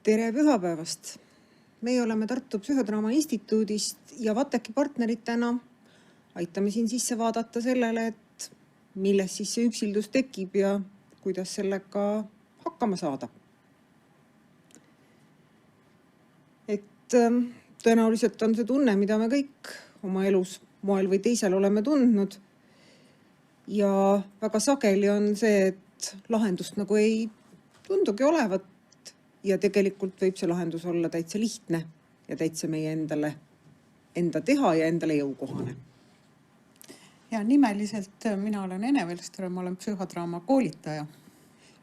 Tere pühapäevast! Meie oleme Tartu Psühhodraama Instituudist ja VATEC-i partneritena aitame siin sisse vaadata sellele, et millest siis see üksildus tekib ja kuidas sellega hakkama saada. Tõenäoliselt on see tunne, mida me kõik oma elus moel või teisel oleme tundnud. Ja väga sageli on see, et lahendust nagu ei tundugi olevat ja tegelikult võib see lahendus olla täitsa lihtne ja täitsa meie enda teha ja endale jõukohane. Ja nimeliselt mina olen Ene Velster, ma olen psühhodraama koolitaja.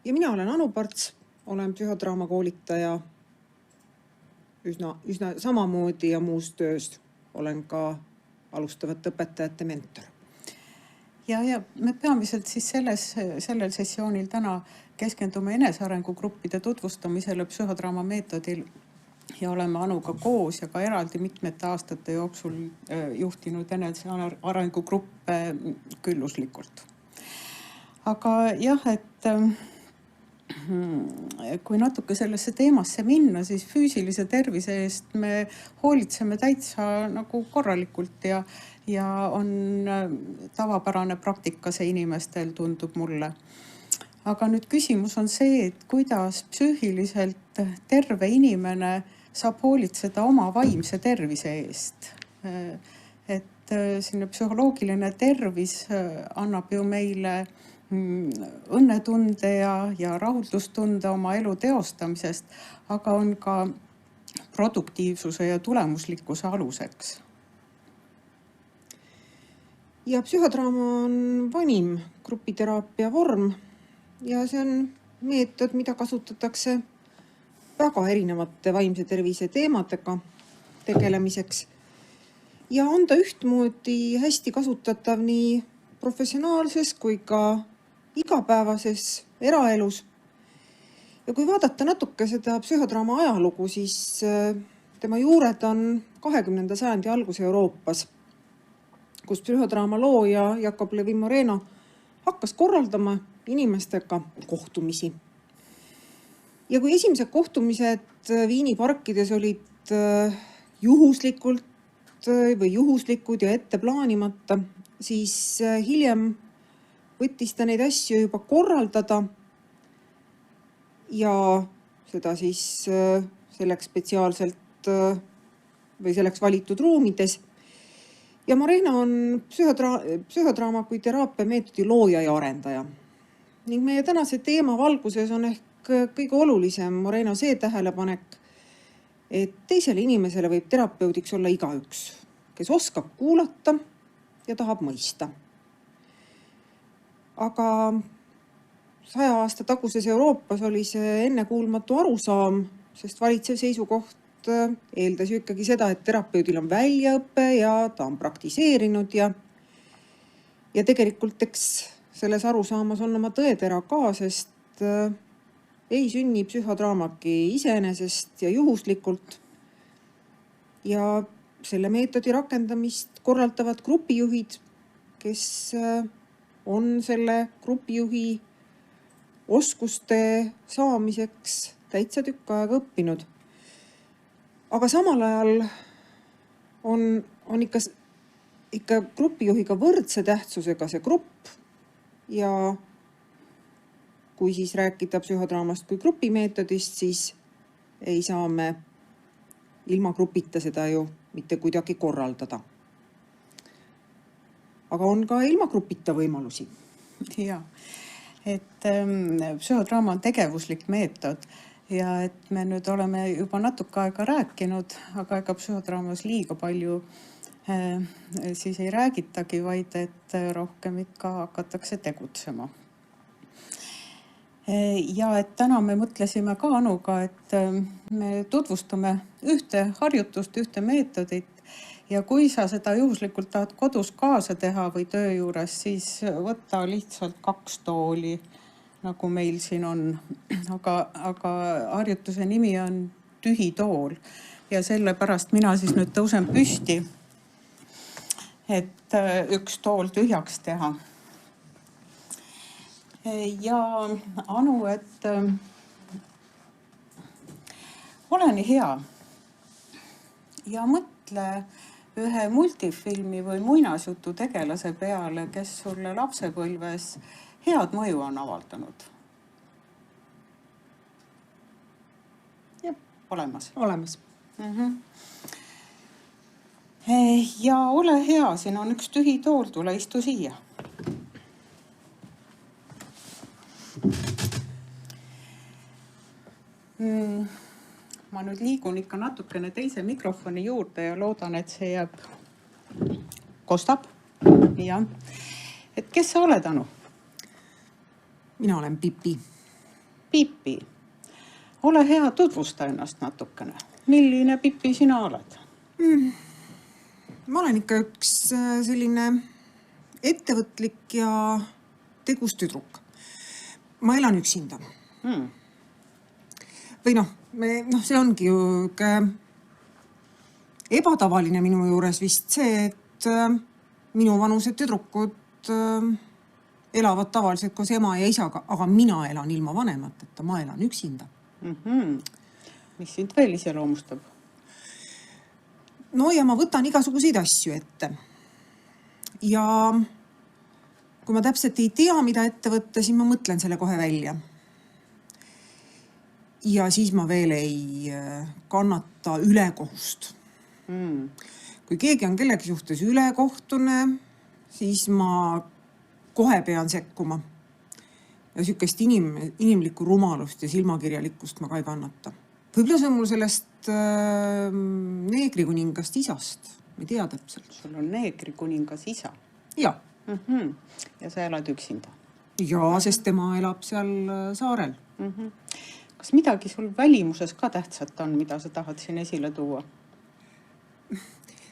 Ja mina olen Anu Parts, olen psühhodraama koolitaja üsna samamoodi ja muus töös olen ka alustavate õpetajate mentor. Ja me peamiselt siis sellel sessioonil täna keskendume enesearengugruppide tutvustamisele psühhodraama meetodil ja oleme Anuga koos ja ka eraldi mitmete aastate jooksul juhtinud enesearengugruppe külluslikult. Aga jah, et kui natuke sellesse teemasse minna, siis füüsilise tervise eest me hoolitseme täitsa nagu korralikult ja on tavapärane praktika see inimestel, tundub mulle. Aga nüüd küsimus on see, et kuidas psüühiliselt terve inimene saab hoolitseda oma vaimse tervise eest. Et selline psühholoogiline tervis annab ju meile õnnetunde ja rahuldustunde oma elu teostamisest, aga on ka produktiivsuse ja tulemuslikkuse aluseks. Ja psühhodraama on vanim grupiteraapia vorm ja see on meetod, mida kasutatakse väga erinevate vaimse tervise teemadega tegelemiseks. Ja on ta ühtmoodi hästi kasutatav nii professionaalses kui ka igapäevases eraelus. Ja kui vaadata natuke seda psühhodraama ajalugu, siis tema juured on 20. sajandi algus Euroopas, kus psühhodraama looja Jakob Levin-Moreno hakkas korraldama inimestega kohtumisi. Ja kui esimesed kohtumised Viini parkides olid juhuslikud ja ette plaanimata, siis hiljem võttis ta neid asju juba korraldada ja seda siis selleks spetsiaalselt või selleks valitud ruumides. Ja Moreno on psühhodraama kui teraapia meetodi looja ja arendaja. Ning meie tänase teema valguses on ehk kõige olulisem Moreno see tähelepanek, et teisele inimesele võib terapeudiks olla igaüks, kes oskab kuulata ja tahab mõista. Aga 100 aasta taguses Euroopas oli see ennekuulmatu arusaam, sest valitsev seisukoht eeldas ju ikkagi seda, et terapeudil on väljaõpe ja ta on praktiseerinud ja tegelikult eks selles arusaamas on oma tõetera ka, sest ei sünni psühhodraamaki iseenesest ja juhuslikult. Ja selle meetodi rakendamist korraldavad grupijuhid, kes on selle grupijuhi oskuste saamiseks täitsa tükk aega õppinud. Aga samal ajal on ikka grupijuhiga võrdse tähtsusega see grupp ja kui siis rääkida psühhodraamast kui grupimeetodist, siis ei saa me ilma grupita seda ju mitte kuidagi korraldada. Aga on ka ilma grupita võimalusi. Ja, et psühhodraama on tegevuslik meetod ja et me nüüd oleme juba natuke aega rääkinud, aga ega psühhodraamas liiga palju siis ei räägitagi, vaid et rohkem ikka hakatakse tegutsema. Ja et täna me mõtlesime ka Anuga, et me tutvustame ühte harjutust, ühte meetodit ja kui sa seda juhuslikult tahad kodus kaasa teha või töö juures, siis võtta lihtsalt 2 tooli, nagu meil siin on. Aga harjutuse nimi on tühi tool ja sellepärast mina siis nüüd tõusen püsti, et 1 tool tühjaks teha. Ja Anu, et ole nii hea ja mõtle ühe multifilmi või muinasjutu tegelase peale, kes sulle lapsepõlves head mõju on avaldanud. Jah. Olemas. Olemas. Ja ole hea, siin on üks tühi tool, tule istu siia. Ma nüüd liigun ikka natukene teise mikrofoni juurde ja loodan, et see jääb, kostab. Ja. Et kes sa oled, Anu? Mina olen Pipi. Pipi. Ole hea, tutvusta ennast natukene. Milline Pipi sina oled? Ma olen ikka üks selline ettevõtlik ja tegus tüdruk. Ma elan üksinda. Või see ongi ju ebatavaline minu juures vist see, et minu vanused tüdrukud elavad tavaliselt koos ema ja isaga, aga mina elan ilma vanemateta, ma elan üksinda. Mis sind veel iseloomustab? No ja ma võtan igasuguseid asju ette. Ja kui ma täpselt ei tea, mida ette võtta, siis ma mõtlen selle kohe välja. Ja siis ma veel ei kannata ülekohust. Kui keegi on kellegi suhtes ülekohtune, siis ma kohe pean sekkuma. Ja sükest inimlikku rumalust ja silmakirjalikkust ma ka ei kannata. Võib-olla see on mul sellest neegrikuningast isast. Ma ei tea täpselt. Sul on neegrikuningas isa? Ja. Ja sa elad üksinda? Ja, sest tema elab seal saarel. Kas midagi sul välimuses ka tähtsat on, mida sa tahad siin esile tuua?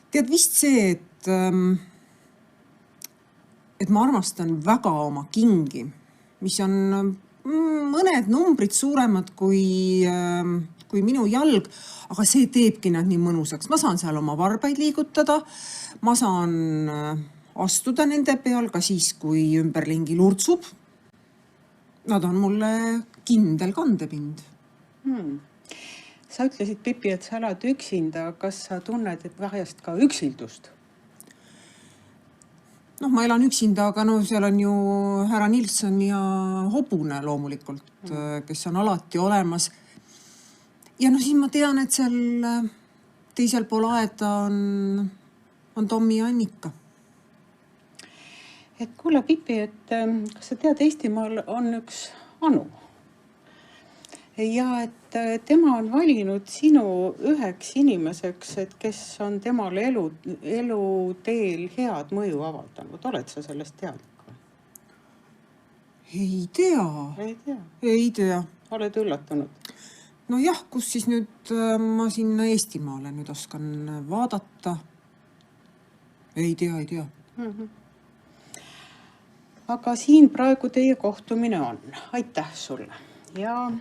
Tead vist see, et ma armastan väga oma kingi, mis on mõned numbrid suuremad kui minu jalg, aga see teebki nad nii mõnusaks. Ma saan seal oma varbaid liigutada, ma saan astuda nende peal ka siis, kui ümberlingi lurtsub. Nad on mulle kindel kandepind. Sa ütlesid, Pipi, et sa elad üksinda. Kas sa tunned vahest ka üksildust? Ma elan üksinda, aga seal on ju härra Nilsson ja hobune loomulikult, kes on alati olemas. Ja siis ma tean, et seal teisel pool aeda on Tommi ja Annika. Et kuule, Pipi, et kas sa tead, Eestimaal on üks Anu. Ja et tema on valinud sinu üheks inimeseks, et kes on temale eluteel head mõju avaldanud. Oled sa sellest teadlik? Ei tea. Ei tea. Oled üllatunud? No jah, kus siis nüüd ma sinna Eestimaale nüüd oskan vaadata? Ei tea. Aga siin praegu teie kohtumine on. Aitäh sulle. Ja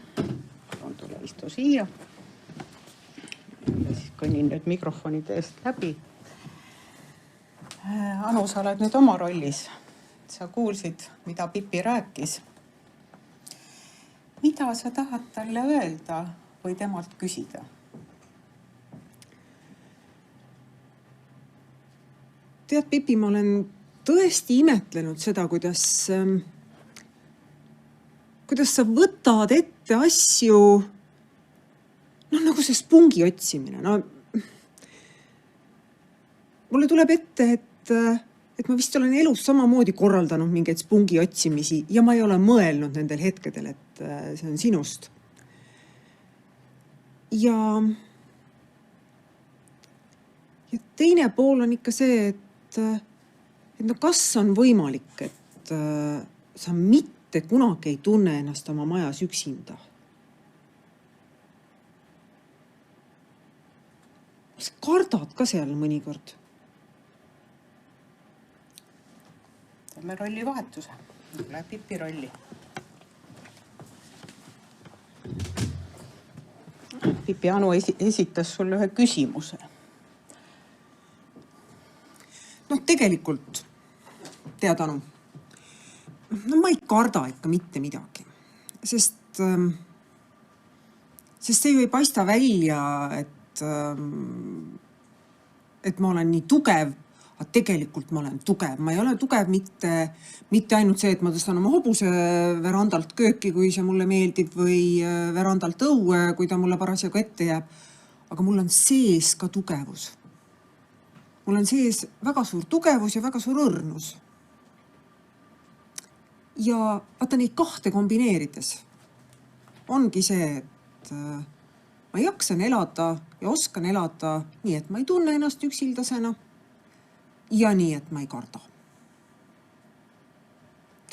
on tule istu siia. Ja siis kõnnin nüüd mikrofonide eest läbi. Anu, sa oled nüüd oma rollis. Sa kuulsid, mida Pipi rääkis. Mida sa tahad talle öelda või temalt küsida? Tead, Pipi, ma olen tõesti imetlenud seda, kuidas sa võtad ette asju, nagu see spungi otsimine. Mulle tuleb ette, et ma vist olen elus samamoodi korraldanud mingeid spungi otsimisi ja ma ei ole mõelnud nendel hetkedel, et see on sinust. Ja teine pool on ikka see, et kas on võimalik, et sa mitte kunagi ei tunne ennast oma majas üksinda. Sa kardad ka seal mõnikord? Teeme rolli vahetuse. Läheb Pipi rolli. Pipi, Anu esitas sulle ühe küsimuse. Tegelikult, tead, Anu, ma ei karda ikka mitte midagi, sest Sest see ju ei paista välja, et ma olen nii tugev, aga tegelikult ma olen tugev. Ma ei ole tugev mitte ainult see, et ma tõstan oma hobuse verandalt kööki, kui see mulle meeldib, või verandalt õue, kui ta mulle parasjagu ette jääb. Aga mul on sees ka tugevus. Mul on sees väga suur tugevus ja väga suur õrnus. Ja vaata neid kahte kombineerides ongi see, et ma jaksan elada ja oskan elada nii, et ma ei tunne ennast üksildasena ja nii, et ma ei karda.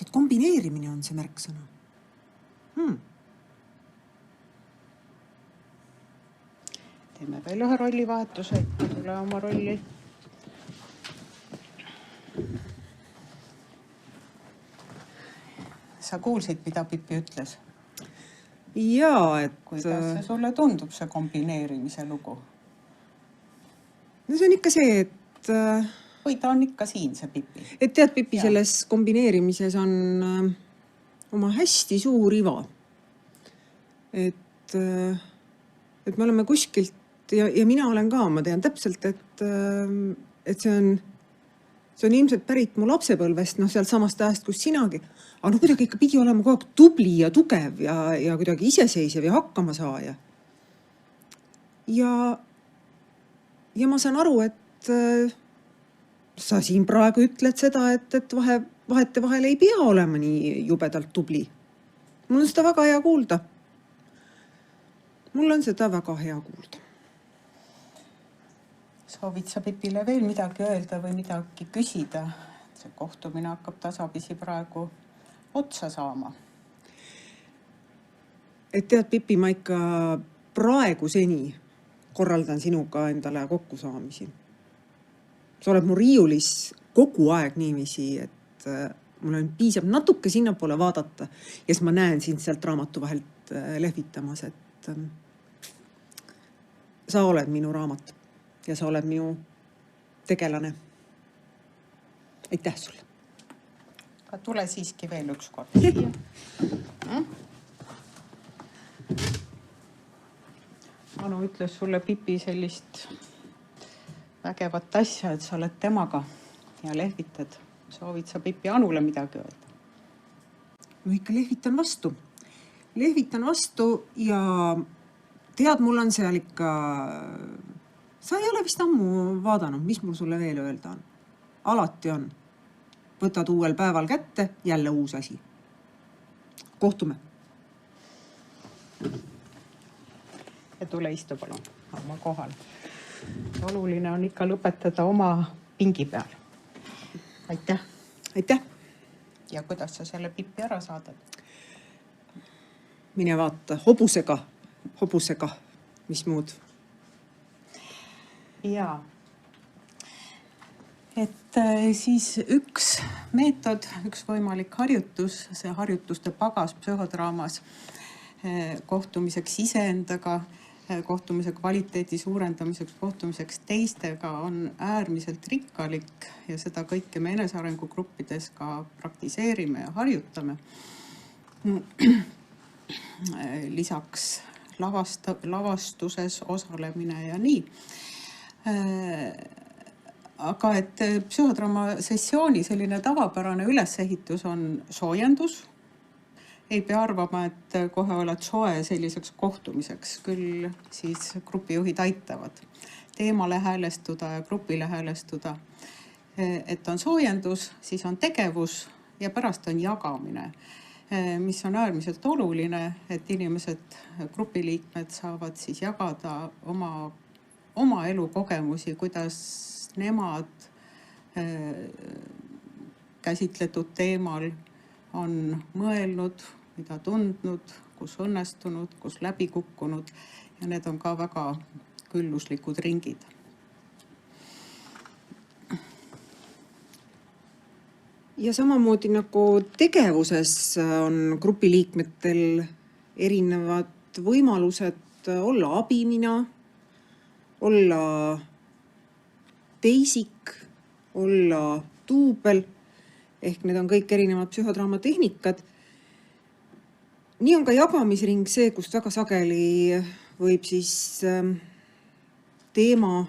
Et kombineerimine on see märksõna. Teeme veel ühe rollivahetuse, et tule oma rolli. Sa kuulsid, mida Pipi ütles? Jaa, et... Kuidas see sulle tundub, see kombineerimise lugu? No see on ikka see, et... Või ta on ikka siin, see Pipi? Et tead, Pipi selles kombineerimises on oma hästi suur iva. Et me oleme kuskilt, ja mina olen ka, ma tean täpselt, et see on ilmselt pärit mu lapsepõlvest, sealt samast ajast, kus sinagi. Aga kuidagi ikka pidi olema kogu aeg tubli ja tugev ja kuidagi iseseisev ja hakkama saaja. Ja ma saan aru, et sa siin praegu ütled seda, et vahete vahel ei pea olema nii jubedalt tubli. Mul on seda väga hea kuulda. Soovid sa Pipile veel midagi öelda või midagi küsida? See kohtumine hakkab tasapisi praegu otsa saama. Et tead, Pipi, ma ikka praegu seni korraldan sinuga endale kokku saamisi. Sa oled mu riiulis kogu aeg niiviisi, et mul on piisab natuke sinna poole vaadata ja siis ma näen sind sealt raamatu vahelt lehvitamas, et sa oled minu raamat ja sa oled minu tegelane. Aitäh sulle. Aga tule siiski veel üks kord siia. Anu ütles sulle Pipi sellist vägevat asja, et sa oled temaga ja lehvitad. Soovid sa Pipi Anule midagi öelda? Ma ikka lehvitan vastu. Lehvitan vastu ja tead, mul on seal ikka... Sa ei ole vist ammu vaadanud, mis mul sulle veel öelda on. Alati on. Võtad uuel päeval kätte, jälle uus asi. Kohtume. Ja tule istu palun oma kohal. Oluline on ikka lõpetada oma pingi peal. Aitäh. Aitäh. Ja kuidas sa selle Pipi ära saadad? Mine vaata, hobusega, mis muud? Jaa. Et siis üks meetod, üks võimalik harjutus, see harjutuste pagas psühhodraamas kohtumiseks iseendaga, kohtumise kvaliteedi suurendamiseks, kohtumiseks teistega on äärmiselt rikkalik ja seda kõike me enesearengugruppides ka praktiseerime ja harjutame. Lisaks lavastuses osalemine ja nii. Aga et psühhodraama sessiooni selline tavapärane ülesehitus on soojendus. Ei pea arvama, et kohe oled soe selliseks kohtumiseks, küll siis grupijuhid aitavad teemale häälestuda ja grupile häälestuda. Et on soojendus, siis on tegevus ja pärast on jagamine, mis on äärmiselt oluline, et inimesed, grupiliikmed saavad siis jagada oma elukogemusi, kuidas nemad käsitletud teemal on mõelnud, mida tundnud, kus õnnestunud, kus läbi kukkunud ja need on ka väga külluslikud ringid. Ja samamoodi nagu tegevuses on grupiliikmetel erinevad võimalused olla abimina, olla teisik, olla duubel, ehk need on kõik erinevad psühhodraama tehnikad. Nii on ka jagamisring see, kust väga sageli võib siis teema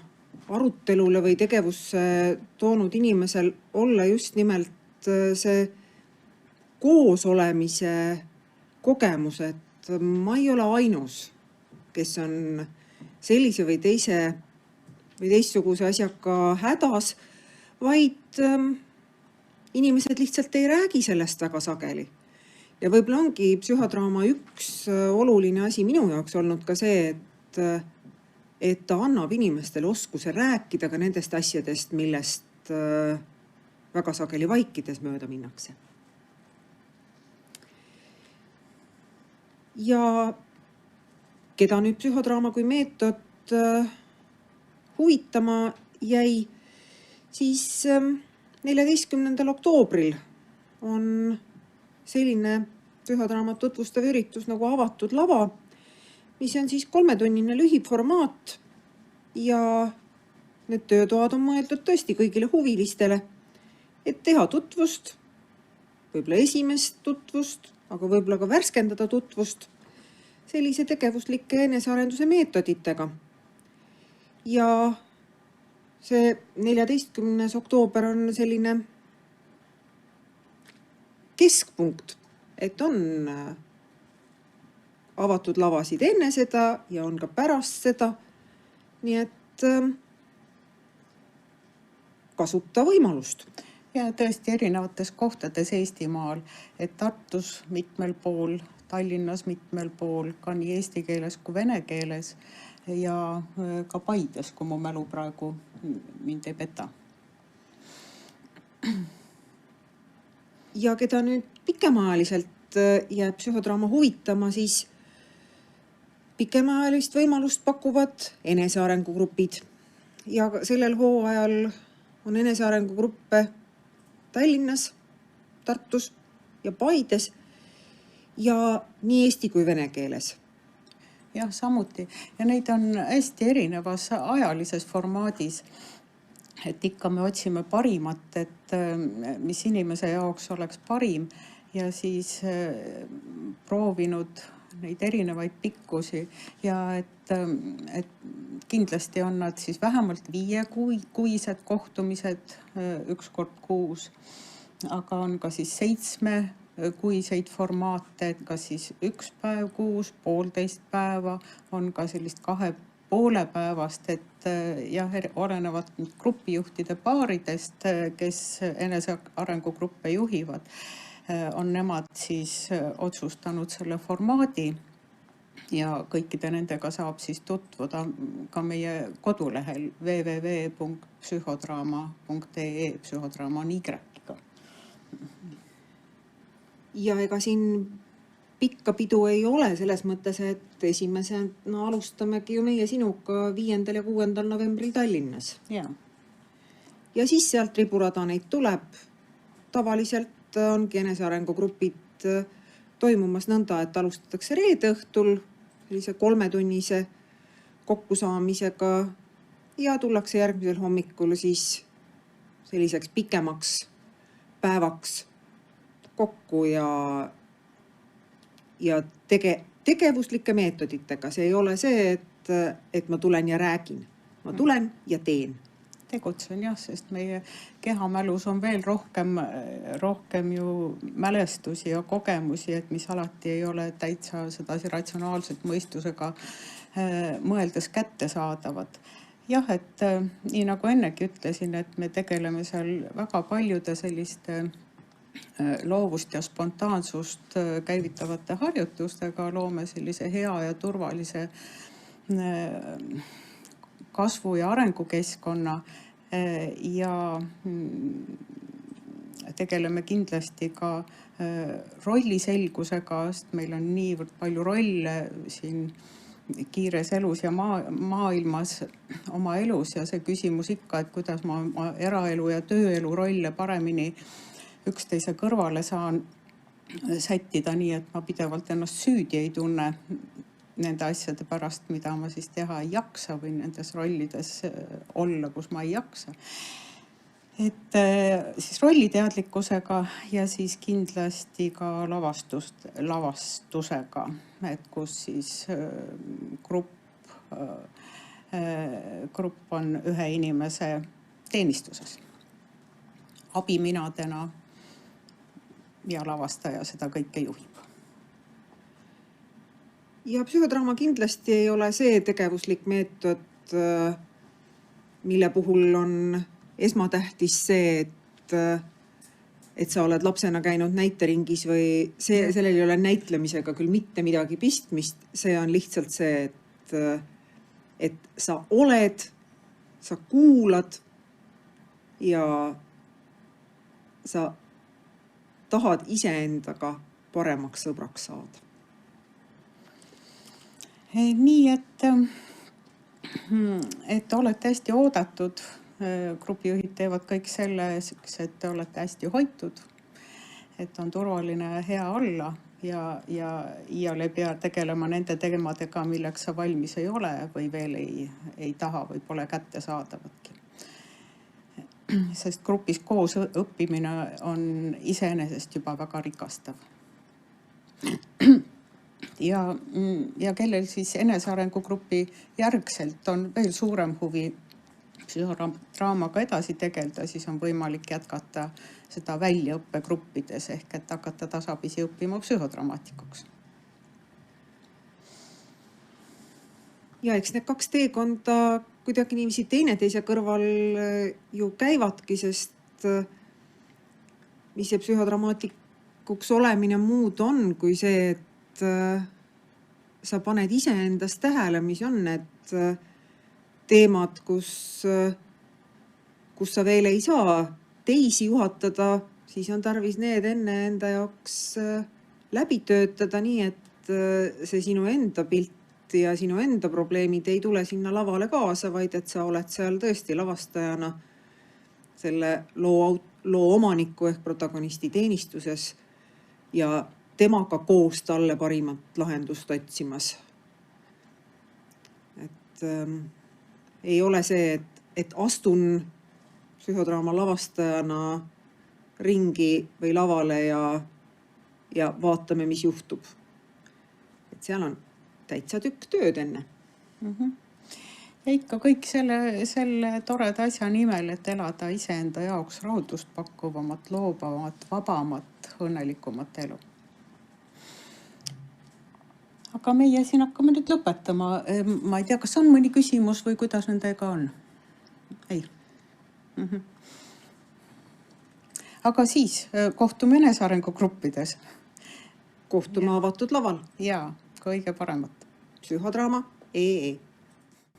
arutelule või tegevusse toonud inimesel olla just nimelt see koosolemise kogemus, et ma ei ole ainus, kes on sellise või teistsuguse asjaga hädas, vaid inimesed lihtsalt ei räägi sellest väga sageli. Ja võib-olla ongi psühhodraama üks oluline asi minu jaoks olnud ka see, et ta annab inimestele oskuse rääkida ka nendest asjadest, millest väga sageli vaikides mööda minnakse. Ja keda nüüd psühhodraama kui meetod huvitama jäi, siis 14. oktoobril on selline psühhodraamat tutvustav üritus nagu Avatud lava, mis on siis 3-tunnine lühiformaat ja need töötoad on mõeldud tõesti kõigile huvilistele, et teha tutvust, võib-olla esimest tutvust, aga võib-olla ka värskendada tutvust sellise tegevuslike enesearenduse meetoditega. Ja see 14. oktoober on selline keskpunkt, et on avatud lavasid enne seda ja on ka pärast seda. Nii et kasuta võimalust. Ja tõesti erinevates kohtades Eestimaal, et Tartus mitmel pool, Tallinnas mitmel pool, ka nii eesti keeles kui vene keeles ja ka Paides, kui mu mälu praegu mind ei peta. Ja keda nüüd pikemaajaliselt jääb psühhodraama huvitama, siis pikemaajalist võimalust pakuvad enesearengugrupid. Ja sellel hooajal on enesearengugruppe Tallinnas, Tartus ja Paides ja nii eesti kui vene keeles. Jah, samuti. Ja neid on hästi erinevas ajalises formaadis. Et ikka me otsime parimat, et mis inimese jaoks oleks parim ja siis proovinud neid erinevaid pikkusi ja et kindlasti on nad siis vähemalt 5-kuised kohtumised üks kord kuus, aga on ka siis 7-kuiseid formaate, et kas siis 1 päev kuus, 1,5 päeva, on ka sellist 2,5 päevast, et jah, olenevad grupijuhtide paaridest, kes enesearengugruppe juhivad, on nemad siis otsustanud selle formaadi ja kõikide nendega saab siis tutvuda ka meie kodulehel www.psühhodraama.ee, psühhodraama on Y-ga. Ja ega siin pikka pidu ei ole selles mõttes, et esimesena alustamegi ju meie sinuga 5. ja 6. novembril Tallinnas. Ja siis sealt riburada neid tuleb. Tavaliselt ongi enesearengugrupid toimumas nõnda, et alustatakse reede õhtul sellise 3-tunnise kokkusaamisega ja tullakse järgmisel hommikul siis selliseks pikemaks päevaks kokku ja tegevuslike meetoditega. See ei ole see, et ma tulen ja räägin. Ma tulen ja teen. Tegutsen jah, sest meie kehamälus on veel rohkem ju mälestusi ja kogemusi, et mis alati ei ole täitsa sedasi ratsionaalselt mõistusega mõeldes kätte saadavad. Jah, et nii nagu ennegi ütlesin, et me tegeleme seal väga paljude selliste loovust ja spontaansust käivitavate harjutustega, loome sellise hea ja turvalise kasvu- ja arengukeskkonna ja tegeleme kindlasti ka rolliselgusega, sest meil on niivõrd palju rolle siin kiires elus ja maailmas oma elus ja see küsimus ikka, et kuidas ma oma eraelu ja tööelu rolle paremini üksteise kõrvale saan sättida nii, et ma pidevalt ennast süüdi ei tunne nende asjade pärast, mida ma siis teha ei jaksa või nendes rollides olla, kus ma ei jaksa. Et siis rolliteadlikkusega ja siis kindlasti ka lavastusega, et kus siis grupp grupp on ühe inimese teenistuses. Abiminadena ja lavastaja seda kõike juhib. Ja psühhodraama kindlasti ei ole see tegevuslik meetod, mille puhul on esmatähtis see, et sa oled lapsena käinud näiteringis või sellel ei ole näitlemisega küll mitte midagi pistmist. See on lihtsalt see, et sa oled, sa kuulad ja sa tahad iseendaga paremaks sõbraks saada. Nii, et olete hästi oodatud. Grupijuhid teevad kõik selles, et te olete hästi hoitud, et on turvaline ja hea olla ja iial ei pea tegelema nende teemadega, milleks sa valmis ei ole või veel ei taha või pole kätte saadavatki. Sest grupis koos õppimine on iseenesest juba väga rikastav. Ja kellel siis enesearengugrupi järgselt on veel suurem huvi psühhodraamaga edasi tegelda, siis on võimalik jätkata seda väljaõppegruppides ehk et hakata tasapisi õppima psühhodramatikuks. Ja eks need kaks teekonda kuidagi niiviisi teineteise kõrval ju käivadki, sest mis see psühhodramatikuks olemine muud on, kui see, et sa paned iseendast tähele, mis on need teemad, kus sa veel ei saa teisi juhatada, siis on tarvis need enne enda jaoks läbi töötada nii, et see sinu enda pilt ja sinu enda probleemid ei tule sinna lavale kaasa, vaid et sa oled seal tõesti lavastajana selle loo omaniku ehk protagonisti teenistuses ja temaga koos talle parimat lahendust otsimas. Et ei ole see, et astun psühhodraama lavastajana ringi või lavale ja vaatame, mis juhtub. Et seal on täitsa tükk tööd enne. Ja ikka kõik selle toreda asja nimel, et elada iseenda jaoks rahuldust pakkuvamat, loobavat, vabamat, õnnelikumat elu. Aga meie siin hakkame nüüd lõpetama. Ma ei tea, kas on mõni küsimus või kuidas nendega on? Ei. Aga siis kohtume enesearengugruppides. Kohtume avatud laval. Ja kõige paremat. Psühhodraama.ee